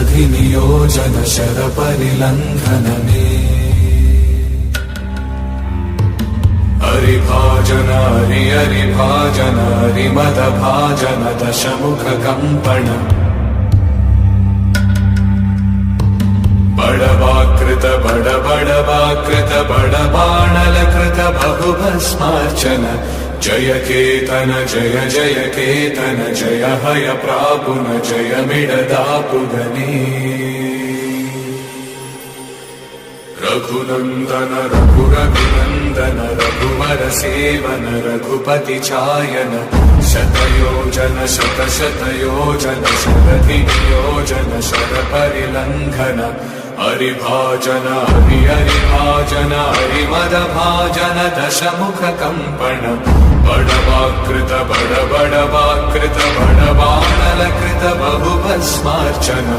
शरधि नियोजन शर परिलंघन में हरिभाजन हरिभाजन हरिमद भाजन दशमुख कंपन बड़वाकृत बड़वाकृत बड़बाणल कृत बहुभस्मार्चन जय केतन जय जय केतन जय हय प्रापुन जय मिडदापुगनी रघुनंदन रघुरघुनंदन रघुवर सेवन रघुपति चायन शतयोजन शतशतयोजन शरधि नियोजन शर परिलंघन हरिभाजन हरिभाजन हरिमद भाजन दशमुख कंपन बड़वाकृत बड़वाकृत बड़बाणल कृत बहुभस्मार्चन